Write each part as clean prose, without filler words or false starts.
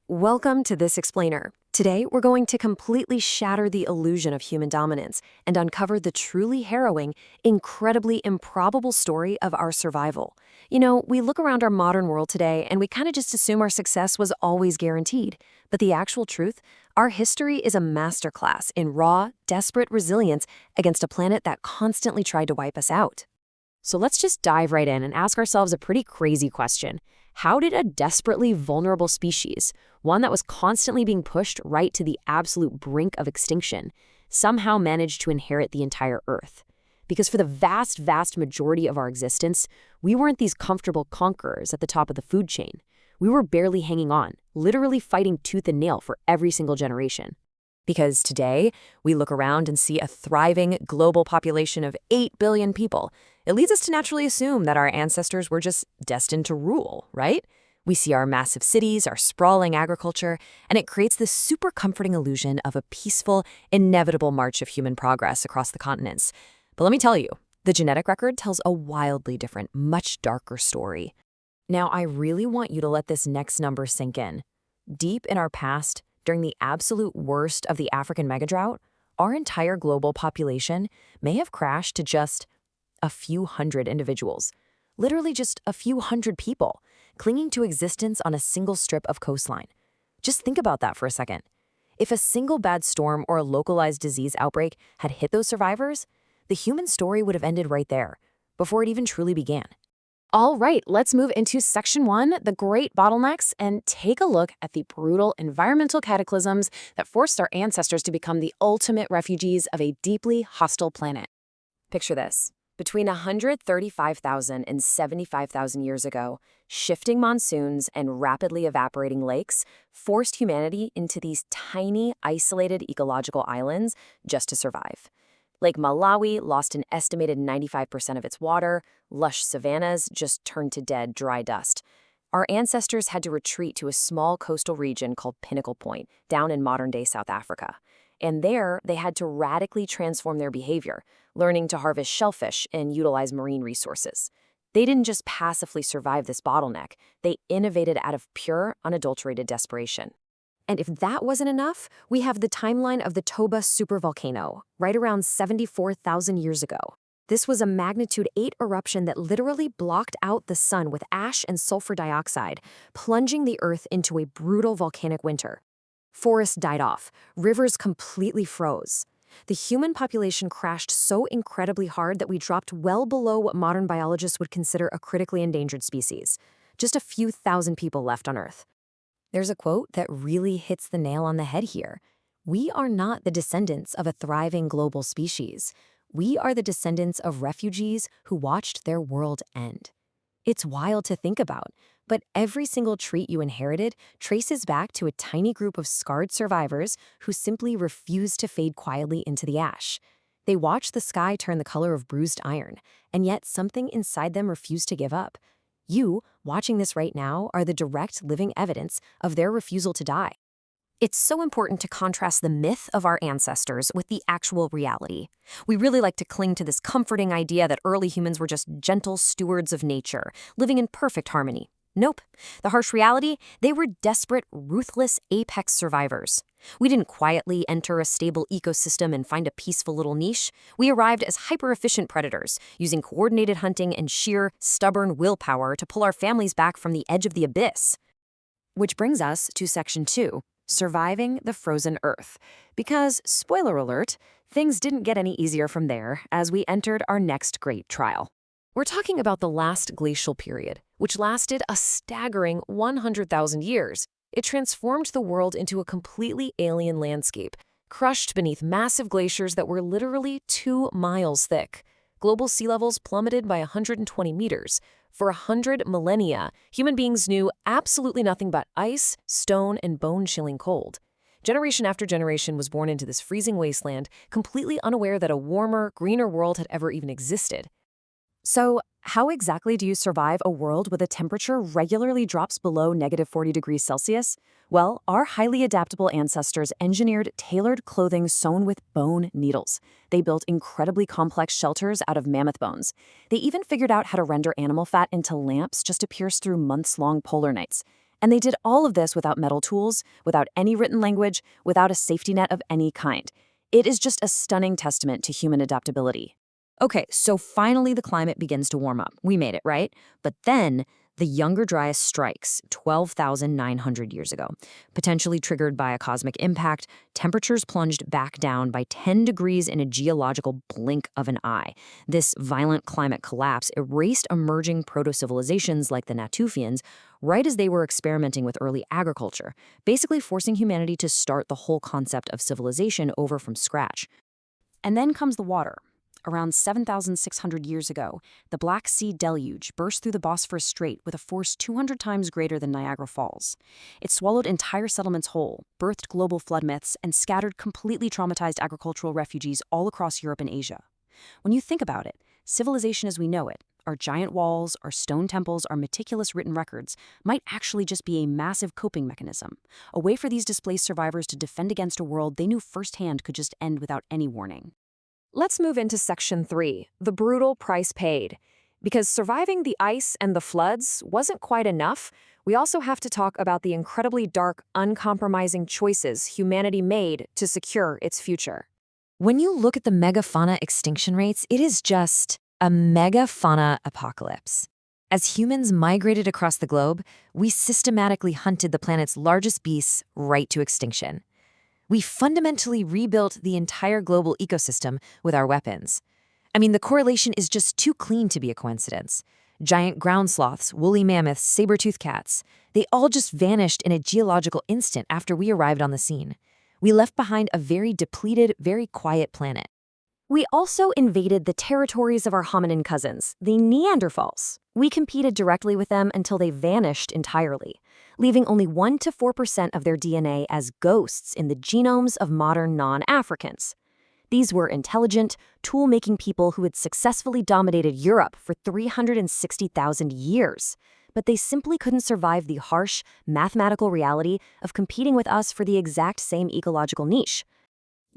Welcome to This Explainer. Today, we're going to completely shatter the illusion of human dominance and uncover the truly harrowing, incredibly improbable story of our survival. We look around our modern world today and we kind of just assume our success was always guaranteed. But the actual truth, our history is a masterclass in raw, desperate resilience against a planet that constantly tried to wipe us out. So let's just dive right in and ask ourselves a pretty crazy question. How did a desperately vulnerable species, one that was constantly being pushed right to the absolute brink of extinction, somehow manage to inherit the entire Earth? Because for the vast, vast majority of our existence, we weren't these comfortable conquerors at the top of the food chain. We were barely hanging on, literally fighting tooth and nail for every single generation. Because today, we look around and see a thriving global population of 8 billion people. It leads us to naturally assume that our ancestors were just destined to rule, right? We see our massive cities, our sprawling agriculture, and it creates this super comforting illusion of a peaceful, inevitable march of human progress across the continents. But let me tell you, the genetic record tells a wildly different, much darker story. Now, I really want you to let this next number sink in. Deep in our past, during the absolute worst of the African megadrought, our entire global population may have crashed to just a few hundred individuals, literally just a few hundred people, clinging to existence on a single strip of coastline. Just think about that for a second. If a single bad storm or a localized disease outbreak had hit those survivors, the human story would have ended right there, before it even truly began. All right, let's move into Section 1, the Great Bottlenecks, and take a look at the brutal environmental cataclysms that forced our ancestors to become the ultimate refugees of a deeply hostile planet. Picture this. Between 135,000 and 75,000 years ago, shifting monsoons and rapidly evaporating lakes forced humanity into these tiny, isolated ecological islands just to survive. Lake Malawi lost an estimated 95% of its water, lush savannas just turned to dead, dry dust. Our ancestors had to retreat to a small coastal region called Pinnacle Point, down in modern-day South Africa. And there, they had to radically transform their behavior, learning to harvest shellfish and utilize marine resources. They didn't just passively survive this bottleneck, they innovated out of pure, unadulterated desperation. And if that wasn't enough, we have the timeline of the Toba supervolcano, right around 74,000 years ago. This was a magnitude 8 eruption that literally blocked out the sun with ash and sulfur dioxide, plunging the Earth into a brutal volcanic winter. Forests died off, rivers completely froze. The human population crashed so incredibly hard that we dropped well below what modern biologists would consider a critically endangered species. Just a few thousand people left on Earth. There's a quote that really hits the nail on the head here. We are not the descendants of a thriving global species. We are the descendants of refugees who watched their world end. It's wild to think about, but every single trait you inherited traces back to a tiny group of scarred survivors who simply refused to fade quietly into the ash. They watched the sky turn the color of bruised iron, and yet something inside them refused to give up. You, watching this right now, are the direct living evidence of their refusal to die. It's so important to contrast the myth of our ancestors with the actual reality. We really like to cling to this comforting idea that early humans were just gentle stewards of nature, living in perfect harmony. Nope. The harsh reality, they were desperate, ruthless, apex survivors. We didn't quietly enter a stable ecosystem and find a peaceful little niche. We arrived as hyper-efficient predators, using coordinated hunting and sheer, stubborn willpower to pull our families back from the edge of the abyss. Which brings us to Section 2, Surviving the Frozen Earth. Because, spoiler alert, things didn't get any easier from there as we entered our next great trial. We're talking about the last glacial period, which lasted a staggering 100,000 years. It transformed the world into a completely alien landscape, crushed beneath massive glaciers that were literally 2 miles thick. Global sea levels plummeted by 120 meters. For 100 millennia, human beings knew absolutely nothing but ice, stone, and bone-chilling cold. Generation after generation was born into this freezing wasteland, completely unaware that a warmer, greener world had ever even existed. So, how exactly do you survive a world where the temperature regularly drops below -40 degrees Celsius? Well, our highly adaptable ancestors engineered tailored clothing sewn with bone needles. They built incredibly complex shelters out of mammoth bones. They even figured out how to render animal fat into lamps just to pierce through months-long polar nights. And they did all of this without metal tools, without any written language, without a safety net of any kind. It is just a stunning testament to human adaptability. Okay, so finally the climate begins to warm up. We made it, right? But then the Younger Dryas strikes 12,900 years ago. Potentially triggered by a cosmic impact, temperatures plunged back down by 10 degrees in a geological blink of an eye. This violent climate collapse erased emerging proto-civilizations like the Natufians right as they were experimenting with early agriculture, basically forcing humanity to start the whole concept of civilization over from scratch. And then comes the water. Around 7,600 years ago, the Black Sea deluge burst through the Bosphorus Strait with a force 200 times greater than Niagara Falls. It swallowed entire settlements whole, birthed global flood myths, and scattered completely traumatized agricultural refugees all across Europe and Asia. When you think about it, civilization as we know it, our giant walls, our stone temples, our meticulous written records, might actually just be a massive coping mechanism, a way for these displaced survivors to defend against a world they knew firsthand could just end without any warning. Let's move into Section 3, the brutal price paid. Because surviving the ice and the floods wasn't quite enough, we also have to talk about the incredibly dark, uncompromising choices humanity made to secure its future. When you look at the megafauna extinction rates, it is just a megafauna apocalypse. As humans migrated across the globe, we systematically hunted the planet's largest beasts right to extinction. We fundamentally rebuilt the entire global ecosystem with our weapons. I mean, the correlation is just too clean to be a coincidence. Giant ground sloths, woolly mammoths, saber-toothed cats, they all just vanished in a geological instant after we arrived on the scene. We left behind a very depleted, very quiet planet. We also invaded the territories of our hominin cousins, the Neanderthals. We competed directly with them until they vanished entirely, leaving only 1 to 4% of their DNA as ghosts in the genomes of modern non-Africans. These were intelligent, tool-making people who had successfully dominated Europe for 360,000 years, but they simply couldn't survive the harsh, mathematical reality of competing with us for the exact same ecological niche.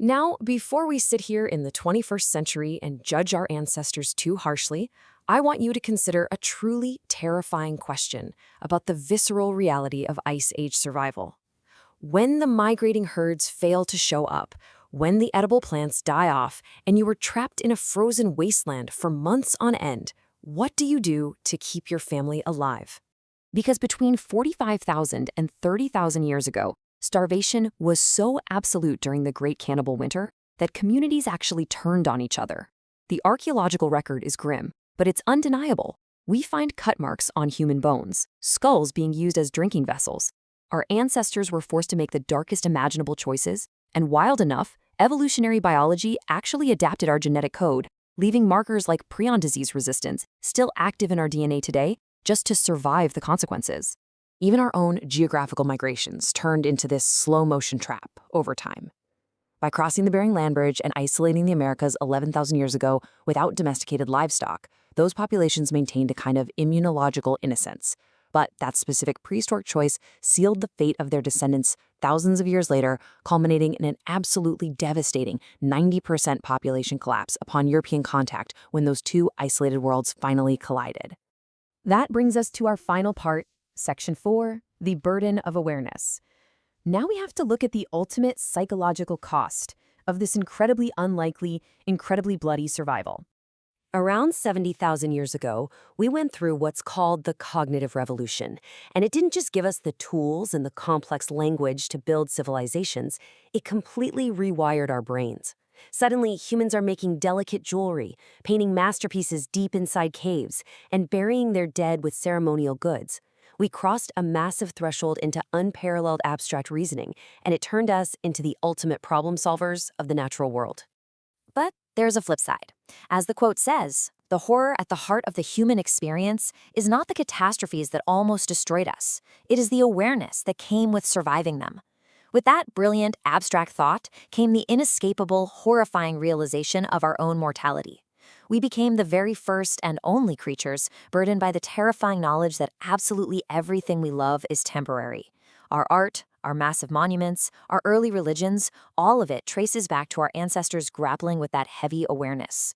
Now, before we sit here in the 21st century and judge our ancestors too harshly, I want you to consider a truly terrifying question about the visceral reality of Ice Age survival. When the migrating herds fail to show up, when the edible plants die off, and you are trapped in a frozen wasteland for months on end, what do you do to keep your family alive? Because between 45,000 and 30,000 years ago, starvation was so absolute during the Great Cannibal Winter that communities actually turned on each other. The archaeological record is grim, but it's undeniable. We find cut marks on human bones, skulls being used as drinking vessels. Our ancestors were forced to make the darkest imaginable choices, and wild enough, evolutionary biology actually adapted our genetic code, leaving markers like prion disease resistance still active in our DNA today just to survive the consequences. Even our own geographical migrations turned into this slow-motion trap over time. By crossing the Bering Land Bridge and isolating the Americas 11,000 years ago without domesticated livestock, those populations maintained a kind of immunological innocence. But that specific prehistoric choice sealed the fate of their descendants thousands of years later, culminating in an absolutely devastating 90% population collapse upon European contact when those two isolated worlds finally collided. That brings us to our final part, Section 4, the burden of awareness. Now we have to look at the ultimate psychological cost of this incredibly unlikely, incredibly bloody survival. Around 70,000 years ago, we went through what's called the cognitive revolution, and it didn't just give us the tools and the complex language to build civilizations, it completely rewired our brains. Suddenly, humans are making delicate jewelry, painting masterpieces deep inside caves, and burying their dead with ceremonial goods. We crossed a massive threshold into unparalleled abstract reasoning, and it turned us into the ultimate problem solvers of the natural world. But there's a flip side. As the quote says, the horror at the heart of the human experience is not the catastrophes that almost destroyed us. It is the awareness that came with surviving them. With that brilliant, abstract thought came the inescapable, horrifying realization of our own mortality. We became the very first and only creatures burdened by the terrifying knowledge that absolutely everything we love is temporary. Our art, our massive monuments, our early religions, all of it traces back to our ancestors grappling with that heavy awareness.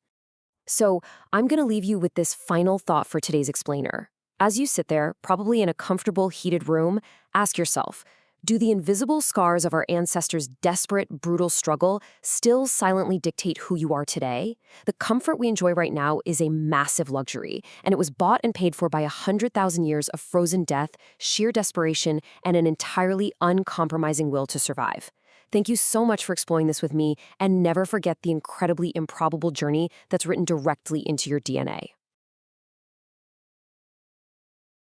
So, I'm going to leave you with this final thought for today's explainer. As you sit there, probably in a comfortable, heated room, ask yourself, do the invisible scars of our ancestors' desperate, brutal struggle still silently dictate who you are today? The comfort we enjoy right now is a massive luxury, and it was bought and paid for by 100,000 years of frozen death, sheer desperation, and an entirely uncompromising will to survive. Thank you so much for exploring this with me, and never forget the incredibly improbable journey that's written directly into your DNA.